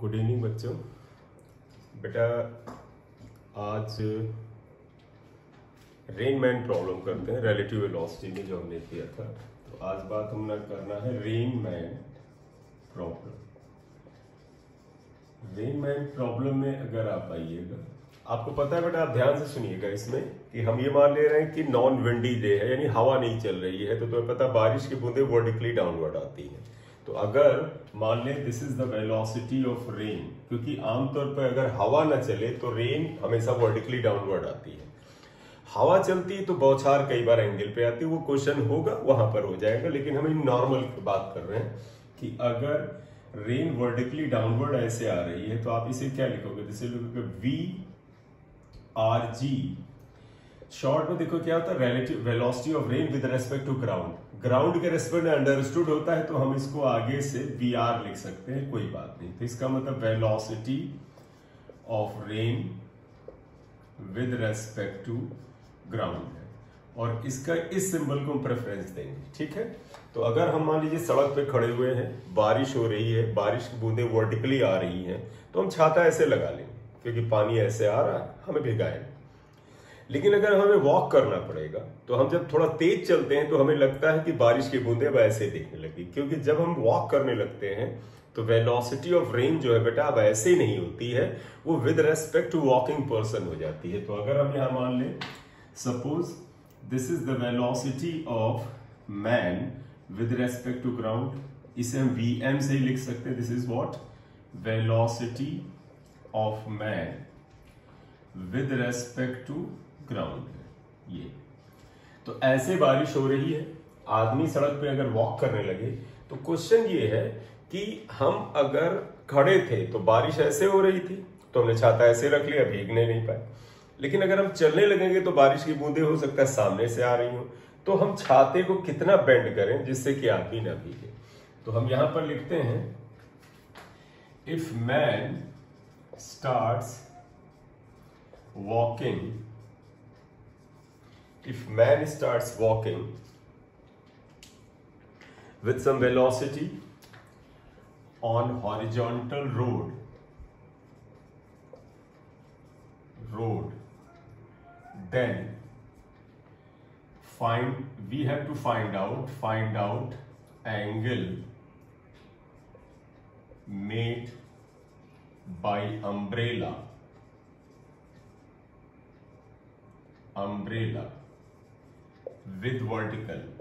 Good evening बच्चों। बेटा आज रेनमैन प्रॉब्लम करते हैं रिलेटिव वेलोसिटी में जो हमने किया था। तो आज बात हमने करना है रेनमैन प्रॉब्लम। रेनमैन प्रॉब्लम में अगर आप आइएगा, आपको पता है बेटा, आप ध्यान से सुनिएगा इसमें कि हम ये मान ले रहे हैं कि नॉन विंडी डे है, यानी हवा नहीं चल रही है। तो तुम्हें पता बारिश की बूंदें वर्टिकली डाउनवर्ड आती हैं। तो अगर मान लें this is the velocity of rain, क्योंकि आमतौर पर अगर हवा ना चले तो रेन हमेशा वर्टिकली डाउनवर्ड आती है। हवा चलती है तो बौछार कई बार एंगल पे आती है, वो क्वेश्चन होगा वहां पर हो जाएगा, लेकिन हम नॉर्मल की बात कर रहे हैं कि अगर रेन वर्टिकली डाउनवर्ड ऐसे आ रही है तो आप इसे क्या लिखोगे? जैसे लिखोगे वी आर जी। शॉर्ट में देखो क्या होता है, relative velocity of rain with respect to ground. Ground के रेस्पेक्ट में अंडरस्टूड होता है तो हम इसको आगे से वी आर लिख सकते हैं, कोई बात नहीं। तो इसका मतलब velocity of rain with respect to ground है, और इसका इस सिंबल को हम प्रेफरेंस देंगे, ठीक है। तो अगर हम मान लीजिए सड़क पे खड़े हुए हैं, बारिश हो रही है, बारिश की बूंदें वर्टिकली आ रही हैं, तो हम छाता ऐसे लगा लेंगे क्योंकि पानी ऐसे आ रहा है, हमें भिगाए। लेकिन अगर हमें वॉक करना पड़ेगा तो हम जब थोड़ा तेज चलते हैं तो हमें लगता है कि बारिश की बूंदें वैसे दिखने लगी, क्योंकि जब हम वॉक करने लगते हैं तो वेलोसिटी ऑफ रेन जो है बेटा अब ऐसे नहीं होती है, वो with respect to walking person हो जाती है। तो अगर हम यहां मान लें suppose this is the velocity of man with respect to ground, इसे हम वीएम से ही लिख सकते हैं। This is what velocity of man with respect to ground है ये। तो ऐसे बारिश हो रही है, आदमी सड़क पे अगर वॉक करने लगे तो क्वेश्चन ये है कि हम अगर खड़े थे तो बारिश ऐसे हो रही थी तो हमने छाता ऐसे रख लिया, भीगने नहीं पाए। लेकिन अगर हम चलने लगेंगे तो बारिश की बूंदें हो सकता है सामने से आ रही हो, तो हम छाते को कितना बेंड करें जिससे कि आदमी ना भीगे। तो हम यहां पर लिखते हैं if man starts walking, if man starts walking with some velocity on horizontal road, then we have to find out angle made by umbrella with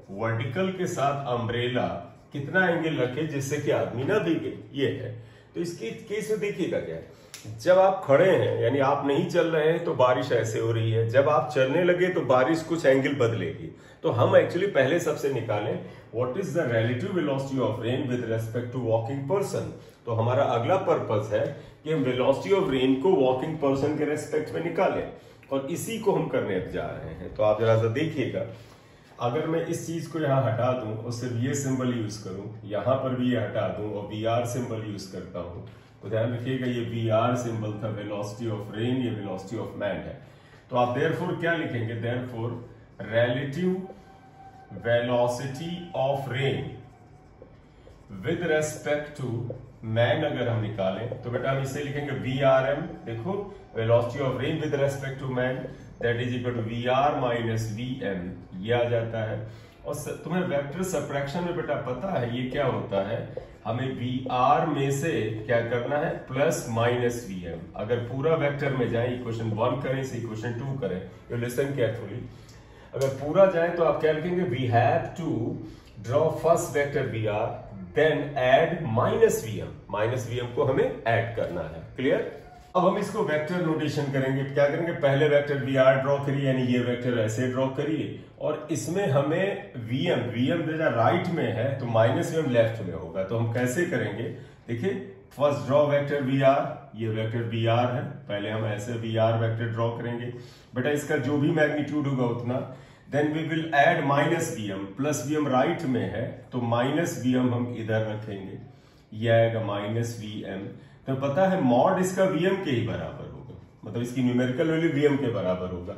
vertical के साथ अम्ब्रेला कितना एंगल रखे जिससे कि आदमी ना भीगे, ये है। तो इसकी केस में देखिएगा क्या है, जब आप खड़े हैं यानी आप नहीं चल रहे हैं तो बारिश ऐसे हो रही है, जब आप चलने लगे तो बारिश कुछ एंगल बदलेगी। तो हम एक्चुअली पहले सबसे निकालें what is the relative velocity of rain with respect to walking person. तो हमारा अगला पर्पस है कि हम वेलोसिटी ऑफ रेन को वॉकिंग पर्सन के रेस्पेक्ट में निकालें, और इसी को हम करने जा रहे हैं। तो आप जरा सा देखिएगा, अगर मैं इस चीज को यहां हटा दूं और सिर्फ ये सिंबल यूज करूं, यहां पर भी ये हटा दूं और वी आर सिंबल यूज करता हूं, तो ध्यान रखिएगा ये वी आर सिंबल था वेलोसिटी ऑफ रेन, ये वेलोसिटी ऑफ मैन है। तो आप देयरफॉर क्या लिखेंगे? Therefore relative velocity of rain with respect to man अगर हम निकालें तो बेटा हम इसे लिखेंगे वी आर एम। देखो velocity of rain with respect to man that is equal to V R minus V M, ये आ जाता है। और तुम्हें वेक्टर सबट्रैक्शन में बेटा पता है ये क्या होता है, हमें वी आर में से क्या करना है प्लस माइनस वी एम। अगर पूरा वेक्टर में जाए, इक्वेशन 1 करें इसे इक्वेशन 2 करें, यू लिसन केयरफुली। अगर पूरा जाए तो आप क्या लिखेंगे, we have to draw first vector V R then add minus VM को हमें ऐड करना है। क्लियर? अब हम इसको वेक्टर नोटेशन करेंगे। क्या करेंगे, पहले वेक्टर वी आर ड्रॉ करिए, यानी ये वेक्टर ऐसे ड्रॉ करिए, और इसमें हमें वीएम जरा राइट में है तो माइनस वीएम लेफ्ट में होगा। तो हम कैसे करेंगे, देखिए first draw vector V R, ये वेक्टर वी आर है, पहले हम ऐसे वी आर वेक्टर ड्रॉ करेंगे। बेटा इसका जो भी मैग्नीट्यूड होगा उतना, then we will add minus VM, plus VM right में है तो माइनस वीएम हम इधर रखेंगे, ये आएगा माइनस वीएम। तो पता है मॉड इसका वीएम के ही बराबर होगा, मतलब इसकी न्यूमेरिकल वैल्यू वीएम के बराबर होगा।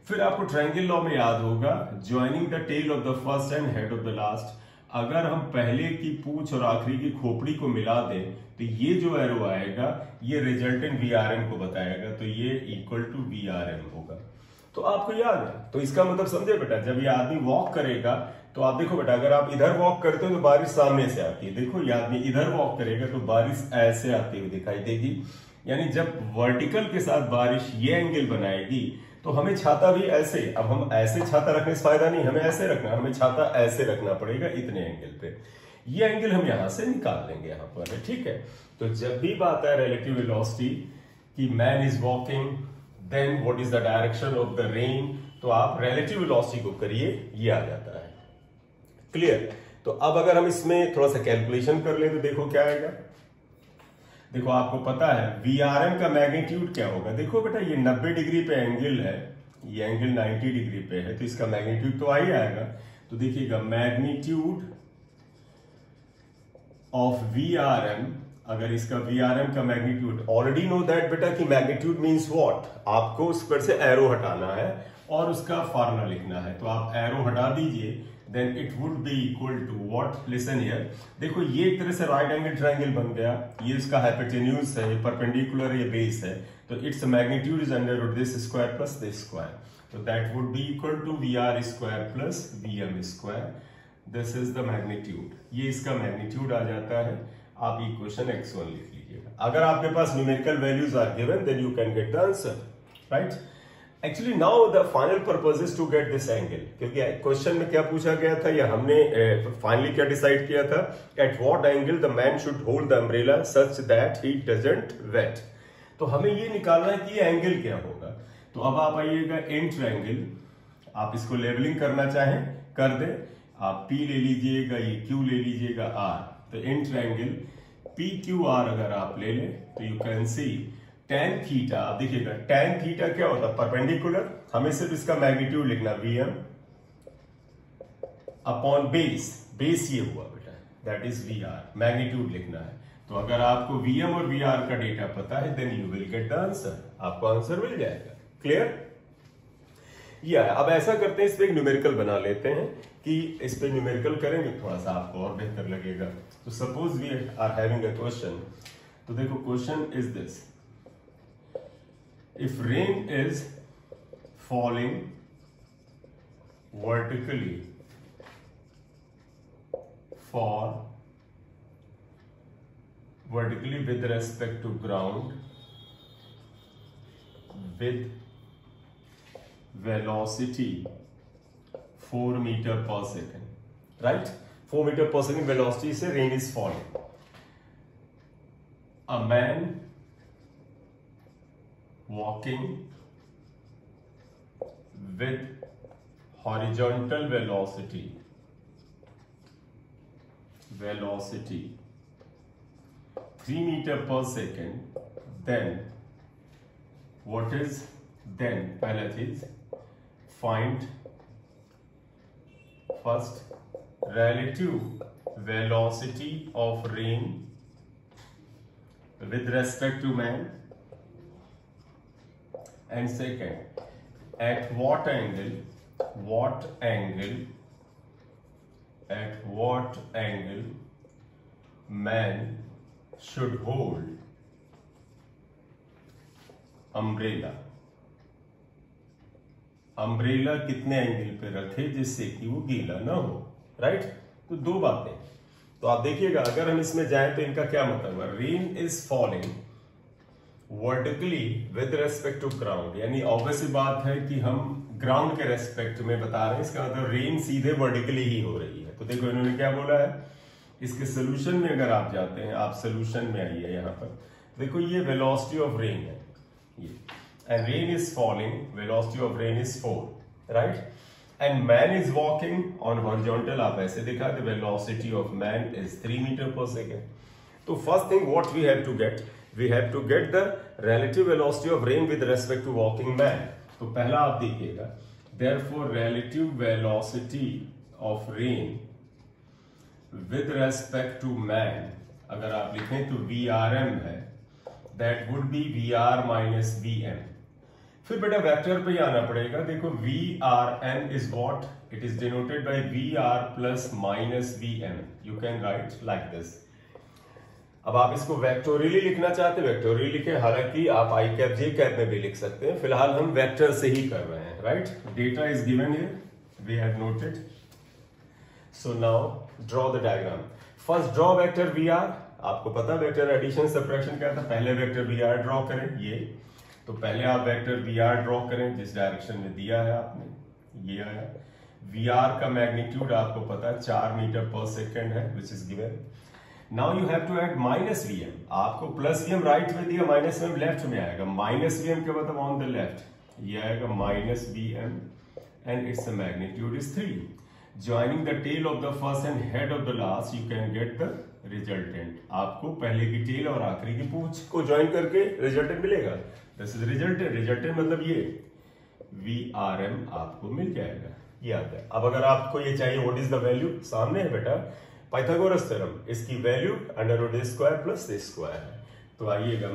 फिर आपको ट्रायंगल लॉ में याद होगा, joining the tail of the first and head of the last. अगर हम पहले की पूंछ और आखिरी की खोपड़ी को मिला दें तो ये जो एरो आएगा ये रिजल्टेंट VRM को बताएगा, तो ये इक्वल टू VRM होगा। तो आपको याद है, तो इसका मतलब समझे बेटा, जब ये आदमी वॉक करेगा तो आप देखो बेटा, अगर आप इधर वॉक करते हो तो बारिश सामने से आती है, देखो ये आदमी इधर वॉक करेगा तो बारिश ऐसे आती हुई दिखाई देगी। यानी जब वर्टिकल के साथ बारिश ये एंगल बनाएगी तो हमें छाता भी ऐसे, अब हम ऐसे छाता रखने से फायदा नहीं, हमें ऐसे रखना, हमें छाता ऐसे रखना पड़ेगा इतने एंगल पे। ये एंगल हम यहां से निकाल लेंगे यहां पर, ठीक है। तो जब भी बात है रिलेटिव वेलोसिटी कि man is walking then what is the direction of the rain, तो आप रिलेटिव वेलोसिटी को करिए, ये आ जाता है। क्लियर। तो अब अगर हम इसमें थोड़ा सा कैलकुलेशन कर ले तो देखो क्या आएगा। देखो आपको पता है VRM का मैग्नीट्यूड क्या होगा। देखो बेटा ये 90 डिग्री पे एंगल है, ये एंगल 90 डिग्री पे है, तो इसका मैग्नीट्यूड तो आ ही आएगा। तो देखिएगा मैग्नीट्यूड ऑफ VRM, अगर इसका VRM का मैग्नीट्यूड, ऑलरेडी नो दैट बेटा कि मैग्नीट्यूड मींस व्हाट, आपको उस पर से एरो हटाना है और उसका फार्मूला लिखना है। तो आप एरो हटा दीजिए, then it would be equal to what, listen here, देखो ये एक तरह से राइट एंगल ट्रायंगल बन गया, ये इसका हाइपोटेन्यूज है, ये परपेंडिकुलर है, ये बेस है, तो it's magnitude is under root this square plus this square, तो that would be equal to VR square plus VM square, this is the magnitude, ये इसका मैग्नीट्यूड आ जाता है। आप इक्वेशन X1 लिख लीजिएगा। अगर आपके पास numerical values are given then you can get the answer, right. Actually now the final purpose is to get this angle, क्योंकि क्वेश्चन में क्या पूछा गया था या हमने फाइनली क्या डिसाइड किया था, at what angle the man should hold the umbrella such that he doesn't wet. तो हमें ये निकालना है कि ये एंगल क्या होगा। तो अब आप आइएगा इन ट्रायंगल, आप इसको लेवलिंग करना चाहें कर दे, आप P ले लीजिएगा, ये Q ले लीजिएगा R, तो इन ट्रायंगल PQR अगर आप ले लें तो you can see tan theta. आप देखिएगा tan थीटा क्या होता है, परपेंडिकुलर, हमें सिर्फ इसका मैग्नीट्यूड लिखना VM अपॉन बेस, बेस ये हुआ बेटा, दैट इज VR, मैग्नीट्यूड लिखना है। तो अगर आपको VM और VR का डेटा पता है then you will get the answer, आपको आंसर मिल जाएगा। क्लियर। या अब ऐसा करते हैं, इस पे एक न्यूमेरिकल बना लेते हैं कि इस पे न्यूमेरिकल करेंगे थोड़ा सा आपको और बेहतर लगेगा। तो suppose we are having a question, तो देखो question is this, if rain is falling vertically with respect to ground with velocity 4 meter per second, right? 4 meter per second velocity से rain is falling. A man walking with horizontal velocity 3 meter per second, then what is then, पहला चीज find first relative velocity of rain with respect to man, and second at what angle man should hold umbrella कितने angle पे रखे जिससे कि वो गीला ना हो, राइट। तो दो बातें, तो आप देखिएगा अगर हम इसमें जाएं तो इनका क्या मतलब है, rain is falling vertically with respect to ground, यानी ऑब्वियस बात है कि हम ग्राउंड के रेस्पेक्ट में बता रहे हैं, इसका मतलब रेन सीधे वर्टिकली ही हो रही है। तो देखो इन्होंने क्या बोला है, इसके सोल्यूशन में अगर आप जाते हैं, आप सोल्यूशन में आइए, यहां पर देखो ये वेलोसिटी ऑफ रेन है ये, and rain is falling, velocity of rain is 4, right, and man is walking on horizontal, आप ऐसे देखा the velocity of man is 3 meter per second. तो first thing what we have to get, we have to get the relative velocity of rain with respect to walking man। तो पहला आप देखिएगा, therefore relative velocity of rain with respect to man, अगर आप लिखें तो VRM है, that would be VR minus VM। फिर बेटा वेक्टर पे ही आना पड़ेगा, देखो VRM is what, it is denoted by VR plus minus VM, you can write like this। अब आप इसको वेक्टोरियली लिखना चाहते हैं वेक्टोरियली लिखे, हालांकि आप आई कैप जे कैप में भी लिख सकते हैं, फिलहाल हम वेक्टर से ही कर रहे हैं, right. Data is given here, we have noted. So now draw the diagram. First draw vector V R. आपको पता वेक्टर एडिशन सब्ट्रैक्शन क्या था, पहले वेक्टर वी आर ड्रॉ करें, ये तो पहले आप वेक्टर वी आर ड्रॉ करें जिस डायरेक्शन में दिया है आपने, ये आया। वी आर का मैग्नीट्यूड आपको पता है 4 मीटर पर सेकेंड है, which is given. Now you have to add minus V M. आपको प्लस वी एम राइट में दिया, माइनस वी एम लेफ्ट में आएगा। माइनस वी एम क्या मतलब ऑन द लेफ्ट, ये आएगा minus V M and its magnitude is 3। Joining the tail of the first and head of the last, you can get the resultant. आपको पहले की tell और आखिरी की पूंछ को ज्वाइन करके रिजल्टेंट मिलेगा। This is resultant. रिजल्टेंट मतलब ये VRM आपको मिल जाएगा, ये आता है। अब अगर आपको ये चाहिए व्हाट इज द वैल्यू, सामने है बेटा पाइथागोरस थ्योरम, इसकी वैल्यू √² प्लस a² है। तो आइएगा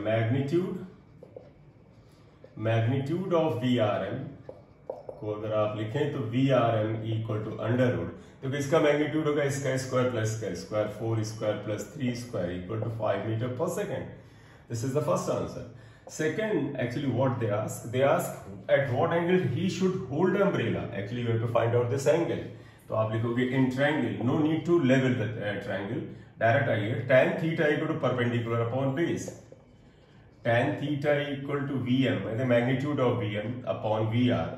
मैग्नीट्यूड ऑफ VRM को अगर आप लिखें तो VRM इक्वल टू √, तो इसका मैग्नीट्यूड होगा इसका स्क्वायर प्लस इसका square, 4² plus 3² equal to 5 metre per second. This is the first answer. Second, actually what they ask at what angle he should hold umbrella. Actually you have to find out this angle. तो आप लिखोगे in triangle, no need to level the triangle, direct आइए। tan theta equal to perpendicular upon base. tan theta equal to VM, magnitude of VM upon VR,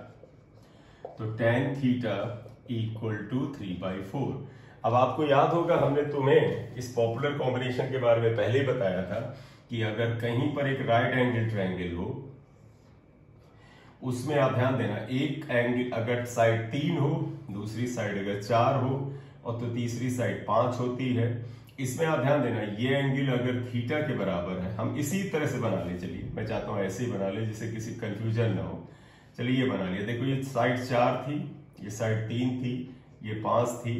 तो tan theta equal to 3/4। अब आपको याद होगा हमने तुम्हें इस पॉपुलर कॉम्बिनेशन के बारे में पहले ही बताया था कि अगर कहीं पर एक राइट एंगल ट्रायंगल हो, उसमें आप ध्यान देना, एक एंगल अगर साइड 3 हो, दूसरी साइड अगर 4 हो और तो तीसरी साइड 5 होती है, इसमें आप ध्यान देना ये एंगल अगर थीटा के बराबर है, हम इसी तरह से बना ले। चलिए मैं चाहता हूं ऐसे ही बना ले जिससे किसी कंफ्यूजन ना हो। चलिए ये बना लिया। देखो ये साइड 4 थी, ये साइड 3 थी, ये 5 थी,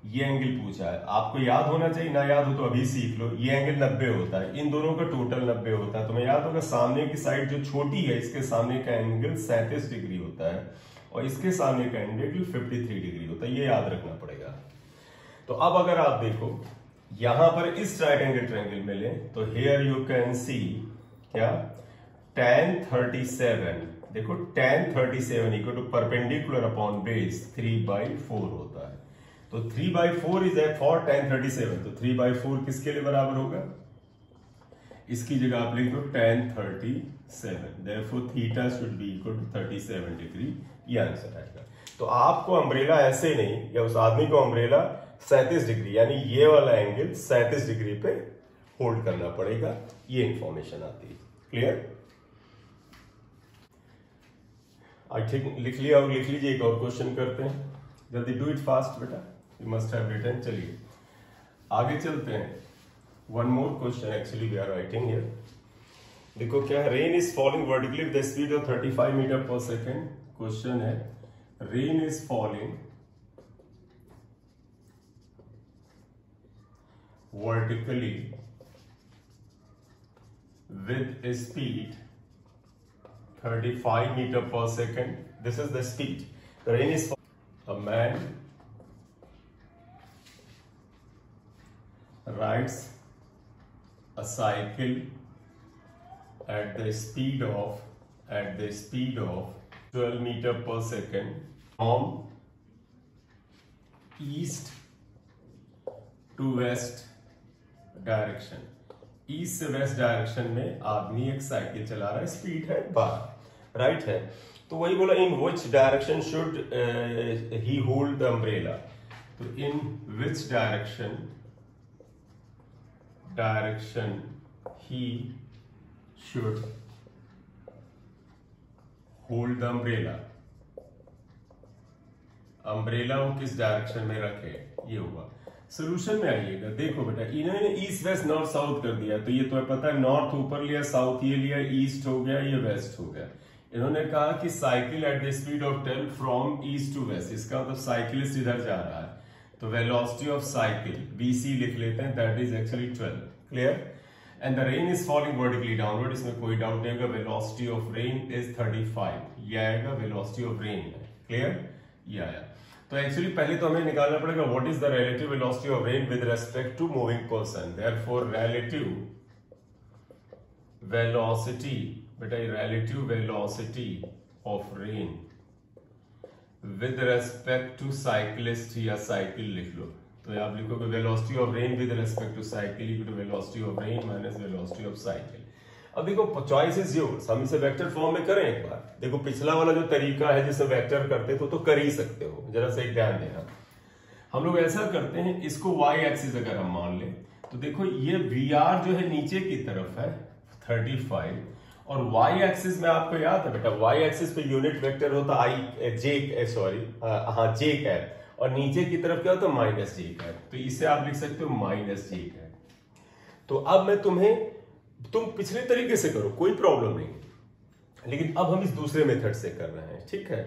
ये एंगल पूछा है। आपको याद होना चाहिए, ना याद हो तो अभी सीख लो। ये एंगल 90 होता है, इन दोनों का टोटल 90 होता है। तुम्हें याद होगा सामने की साइड जो छोटी है, इसके सामने का एंगल 37 डिग्री होता है और इसके सामने का एंगल 53 डिग्री होता है, ये याद रखना पड़ेगा। तो अब अगर आप देखो यहां पर इस राइट एंगल ट्रायंगल में ले, तो हियर यू कैन सी क्या tan 37, देखो tan 37 equal to perpendicular upon base 3/4 होता है। तो 3/4 इज एट फॉर tan 37, तो 3/4 किसके लिए बराबर होगा, इसकी जगह आप लिख दो tan 37, therefore theta should be equal to 37 degree, ये आंसर आएगा। तो आपको अम्ब्रेला ऐसे नहीं, या उस आदमी को अम्ब्रेला 37 डिग्री यानी ये वाला एंगल 37 डिग्री पे होल्ड करना पड़ेगा, ये इंफॉर्मेशन आती है। क्लियर? आई थिंक लिख लिया, और लिख लीजिए। एक और क्वेश्चन करते हैं, जल्दी डू इट फास्ट बेटा, यू मस्ट हैव रिटन। चलिए आगे चलते हैं। One more question actually we are writing here. देखो क्या है, rain is falling vertically with the speed of 35 meter per second. Question है rain is falling vertically with a speed 35 meter per second. This is the speed. The rain is a man rides a cycle at the speed of 12 meter per second from east to west direction. East से west direction में आदमी एक cycle चला रहा है, speed है 12, right है। तो वही बोला in which direction should he hold the umbrella. तो in which direction he should hold the umbrella. Umbrella वो किस डायरेक्शन में रखे, ये होगा। सोल्यूशन में आइएगा। देखो बेटा इन्होंने ईस्ट वेस्ट नॉर्थ साउथ कर दिया, तो ये तो पता है नॉर्थ ऊपर लिया, साउथ ये लिया, ईस्ट हो गया, ये वेस्ट हो गया। इन्होंने कहा कि cycle at the speed of 10 from east to west, इसका मतलब साइकिलिस्ट इधर जा रहा है, तो वेलोसिटी ऑफ साइकिल BC लिख लेते हैं, that is actually 12। Clear? And the rain is falling vertically downward, इसमें कोई डाउट नहीं होगा। वेलोसिटी ऑफ रेन इज 35, ये आएगा वेलोसिटी ऑफ रेन है। क्लियर? ये आया। तो एक्चुअली पहले तो हमें निकालना पड़ेगा what is the relative velocity of rain with respect to moving person. Therefore relative velocity, बेटा relative velocity of rain with respect to cyclist या साइकिल लिख लो। तो आप लिखोगे velocity of rain with respect to cycle equal to velocity of rain minus velocity of cycle. अब देखो choice is yours, हम इसे वेक्टर फॉर्म में करें एक बार। देखो पिछला वाला जो तरीका है जिससे वेक्टर करते तो कर ही सकते हो, जरा सा एक ध्यान देना। हम लोग ऐसा करते हैं, इसको वाई एक्सिस अगर हम मान लें तो देखो ये वी आर जो है नीचे की तरफ है 35, और वाई एक्सिस में आपको याद है बेटा वाई एक्सिस पे यूनिट वेक्टर होता जे कैप, और नीचे की तरफ क्या होता है माइनस जे कैप। तो इसे आप लिख सकते हो माइनस जे कैप। तो अब मैं तुम पिछले तरीके से करो, कोई प्रॉब्लम नहीं, लेकिन अब हम इस दूसरे मेथड से कर रहे हैं, ठीक है।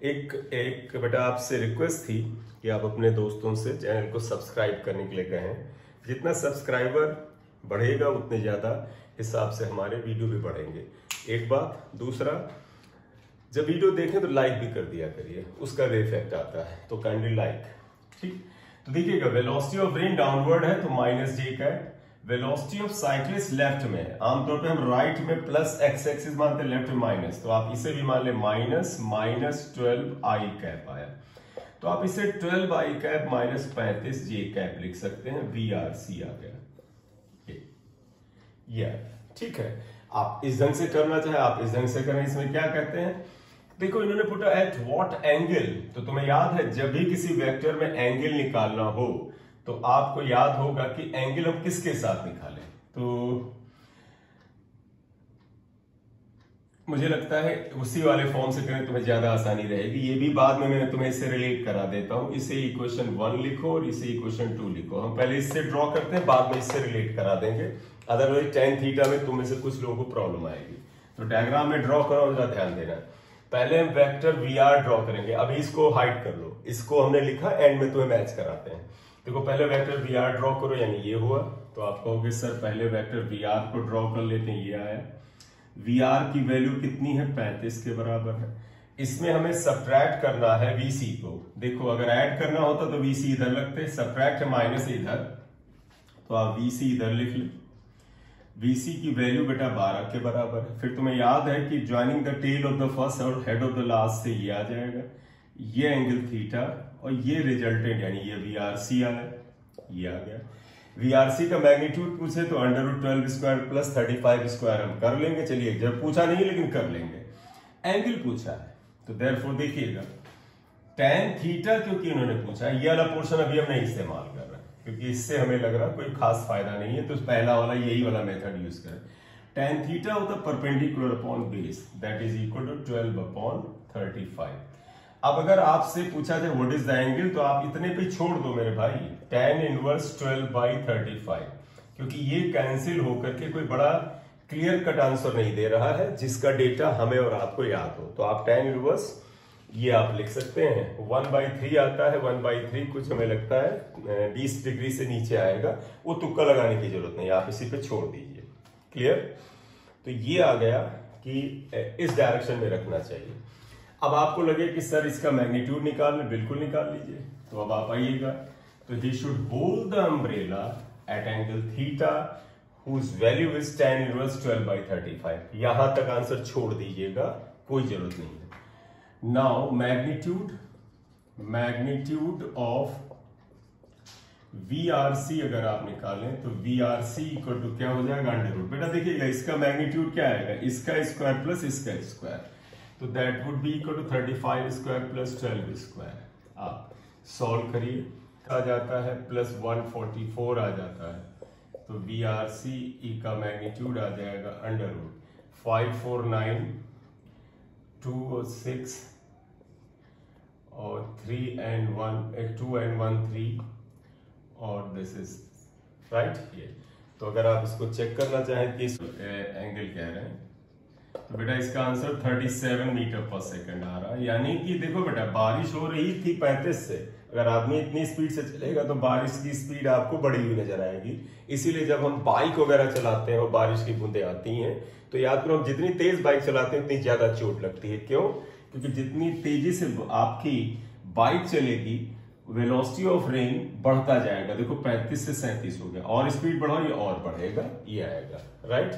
एक बेटा आपसे रिक्वेस्ट थी कि आप अपने दोस्तों से चैनल को सब्सक्राइब करने के लिए कहें। जितना सब्सक्राइबर बढ़ेगा उतने ज्यादा हिसाब से हमारे वीडियो भी बढ़ेंगे, एक बात। दूसरा, जब वीडियो देखें तो लाइक भी कर दिया करिए, उसका भी इफेक्ट आता है, तो काइंडली लाइक, ठीक। तो देखिएगा वेलोसिटी ऑफ रेन डाउनवर्ड है तो minus J cap, velocity of cyclist left में है। आमतौर पे हम राइट में प्लस एक्स एक्सिस मानते हैं, लेफ्ट में माइनस, तो आप इसे भी मान ले माइनस 12 आई कैप आया। तो आप इसे 12 आई कैप माइनस 35 जे कैप लिख सकते हैं, वी आर सी आ गया ये, ठीक है। आप इस ढंग से करना चाहे आप इस ढंग से करें। इसमें क्या कहते हैं, देखो इन्होंने पुटा एट व्हाट एंगल, तो तुम्हें याद है जब भी किसी वेक्टर में एंगल निकालना हो तो आपको याद होगा कि एंगल हम किसके साथ निकालें। तो मुझे लगता है उसी वाले फॉर्म से करें तुम्हें ज्यादा आसानी रहेगी। ये भी बाद में मैं तुम्हें इससे रिलेट करा देता हूं। इसे इक्वेशन 1 लिखो और इसे इक्वेशन 2 लिखो। हम पहले इससे ड्रॉ करते हैं, बाद में इससे रिलेट करा देंगे, अदरवाइज tan थीटा में तुम में से कुछ लोगों को प्रॉब्लम आएगी। तो डायग्राम में ड्रॉ करो, जरा ध्यान देना। पहले हम वेक्टर वी आर ड्रॉ करेंगे। अभी इसको हाइड कर लो, इसको हमने लिखा, एंड में तुम्हें मैच कराते हैं। देखो पहले वेक्टर वी आर ड्रॉ करो, यानी ये हुआ। तो आप कहोगे सर पहले वेक्टर वी आर को ड्रॉ कर लेते हैं, ये आया। वी आर की वैल्यू कितनी है 35 के बराबर है। इसमें हमें सब्ट्रैक्ट करना है वीसी को। देखो अगर ऐड करना होता तो वीसी इधर लगते, सब्ट्रैक्ट है माइनस इधर, तो आप वीसी इधर लिख ले। वीसी की वैल्यू बेटा 12 के बराबर है। फिर तुम्हें याद है कि joining the tail of the first और हेड ऑफ द लास्ट से ये आ जाएगा, ये एंगल थीटा, और ये रिजल्टेंट यानी ये वीआरसी आया, ये आ गया। वीआरसी का मैग्नीट्यूड पूछे तो √12 स्क्वायर प्लस 35 स्क्वायर हम कर लेंगे। चलिए जब पूछा नहीं लेकिन कर लेंगे। एंगल पूछा है तो देयरफॉर देखिएगा tan थीटा, क्योंकि उन्होंने पूछा ये वाला पोर्शन अभी हम नहीं इस्तेमाल कर रहे हैं क्योंकि इससे हमें लग रहा कोई खास फायदा नहीं है, तो पहला वाला यही वाला मेथड यूज करें। tan थीटा होता perpendicular upon base, that is equal to 12/35। अब अगर आपसे पूछा जाए व्हाट इज द एंगल, तो आप इतने पे छोड़ दो मेरे भाई, tan इनवर्स 12/35, क्योंकि ये कैंसिल होकर के कोई बड़ा क्लियर कट आंसर नहीं दे रहा है जिसका डेटा हमें और आपको याद हो। तो आप tan इनवर्स ये आप लिख सकते हैं 1/3 आता है। 1/3 कुछ हमें लगता है 20 डिग्री से नीचे आएगा, वो तुक्का लगाने की जरूरत नहीं, आप इसी पे छोड़ दीजिए। क्लियर? तो ये आ गया कि इस डायरेक्शन में रखना चाहिए। अब आपको लगे कि सर इसका मैग्नीट्यूड निकाल लें, बिल्कुल निकाल लीजिए। तो अब आप आइएगा, तो he should hold the umbrella at angle theta whose value is tan inverse 12/35। यहां तक आंसर छोड़ दीजिएगा, कोई जरूरत नहीं है। नाउ मैग्नीट्यूड ऑफ VRC अगर आप निकालें तो VRC इक्वल टू क्या हो जाएगा √। बेटा देखिएगा इसका मैग्नीट्यूड क्या आएगा, इसका स्क्वायर प्लस इसका स्क्वायर, तो that would be equal to 35 square plus 12 square. आप सॉल्व करिए, आ जाता है प्लस 144 आ जाता है। तो VRC का मैग्नीट्यूड आ जाएगा √549 2 और 6 और 3 and 1 2 and 1 3 और दिस इज राइट। ये तो अगर आप इसको चेक करना चाहें कि इस एंगल कह रहे हैं तो बेटा इसका आंसर 37 मीटर पर सेकंड आ रहा है। यानी कि देखो बेटा बारिश हो रही थी 35 से, अगर आदमी इतनी स्पीड से चलेगा तो बारिश की स्पीड आपको बढ़ी हुई नजर आएगी। इसीलिए जब हम बाइक वगैरह चलाते हैं और बारिश की बूंदें आती हैं तो याद करो हम जितनी तेज बाइक चलाते हैं उतनी ज्यादा चोट लगती है। क्यों? क्योंकि जितनी तेजी से आपकी बाइक चलेगी, वेलोसिटी ऑफ रेन बढ़ता जाएगा। देखो 35 से 37 हो गया, और स्पीड बढ़ाओ ये और बढ़ेगा, ये आएगा, राइट।